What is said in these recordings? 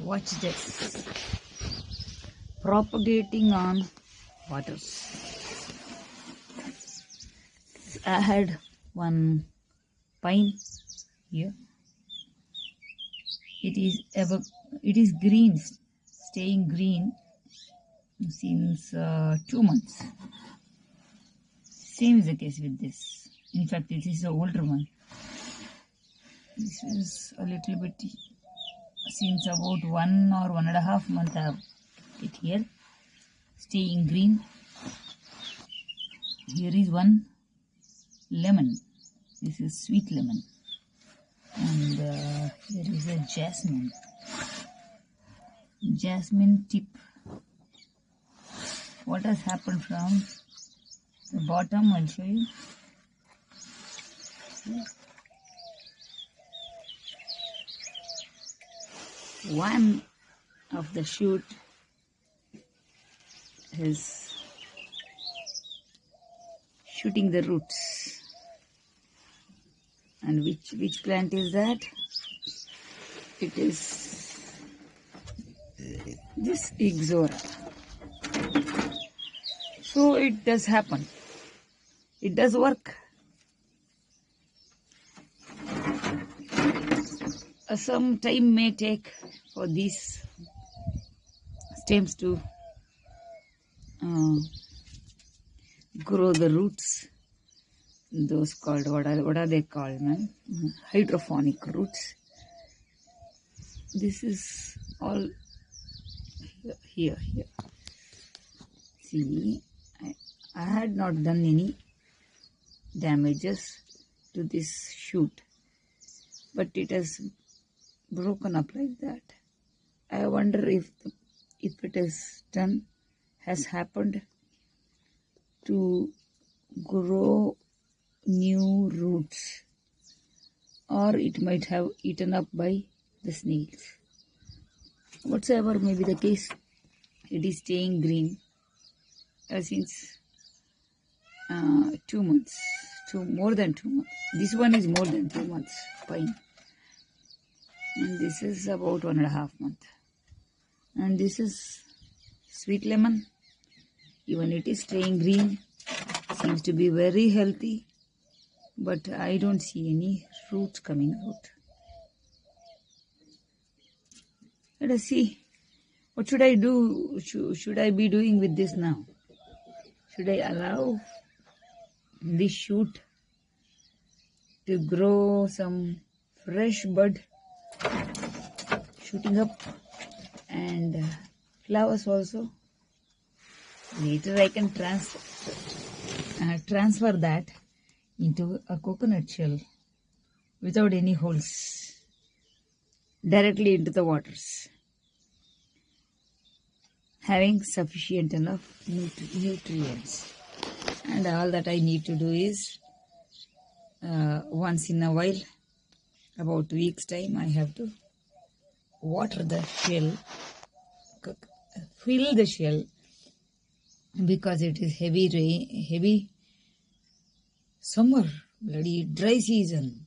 Watch this. Propagating on waters. I had one pine here. It is green, staying green since 2 months. Same is the case with this. In fact, it is the older one. This is a little bit since about 1.5 months I have it here, staying green. Here is one lemon. This is sweet lemon. And there is a jasmine tip. What has happened from the bottom, I'll show you. One of the shoot is shooting the roots. And which plant is that? It is this ixora. So it does happen. It does work. Some time may take for these stems to grow the roots. Those called, what are they called, man? Hydroponic roots. This is all here. See, I had not done any damages to this shoot, but it has broken up like that. I wonder if it has happened to grow new roots, or it might have eaten up by the snails. Whatsoever may be the case, it is staying green since 2 months, more than 2 months. This one is more than 2 months pine, and this is about 1.5 months. And this is sweet lemon. Even it is staying green, seems to be very healthy, but I don't see any roots coming out. Let us see. What should I do? Should I be doing with this now? Should I allow this shoot to grow some fresh bud shooting up and flowers also? Later I can transfer that into a coconut shell without any holes, directly into the waters, having sufficient enough nutrients. And all that I need to do is once in a while, about a week's time, I have to water the shell, fill the shell, because it is heavy summer, bloody dry season.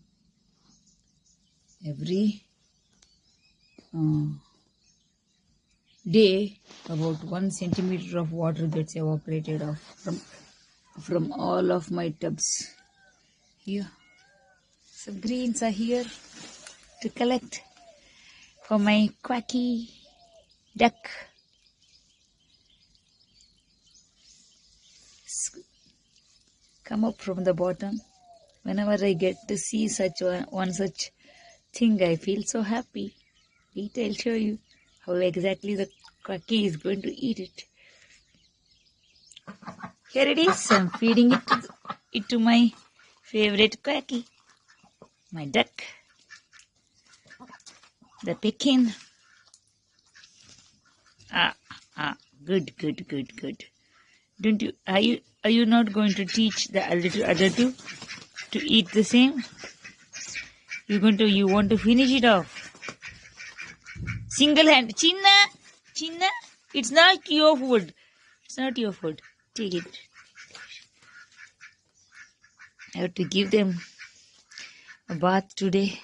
Every day, about 1 centimeter of water gets evaporated off from all of my tubs. Here, some greens are here to collect for my quacky duck. Come up from the bottom. Whenever I get to see such thing, I feel so happy. Wait, I'll show you how exactly the quacky is going to eat it. Here it is. I'm feeding it to my favorite quacky, my duck, the pekin. Good. Don't you? Are you not going to teach the other two to eat the same? You want to finish it off? Single hand, Chinna. It's not your food. Take it. I have to give them a bath today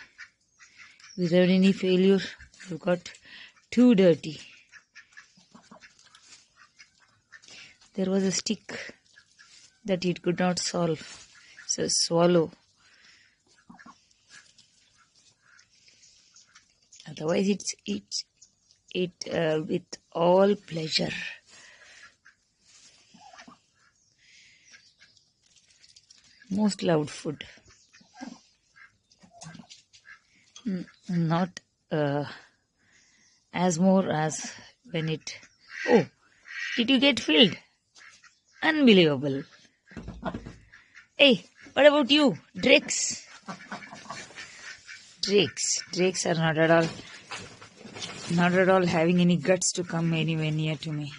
without any failure. I've got too dirty. There was a stick that it could not swallow. Otherwise, it's it with all pleasure. Most loved food. Not as more as when it. Oh, did you get filled? Unbelievable. Hey, what about you, Drakes? Drakes are not at all having any guts to come anywhere near to me.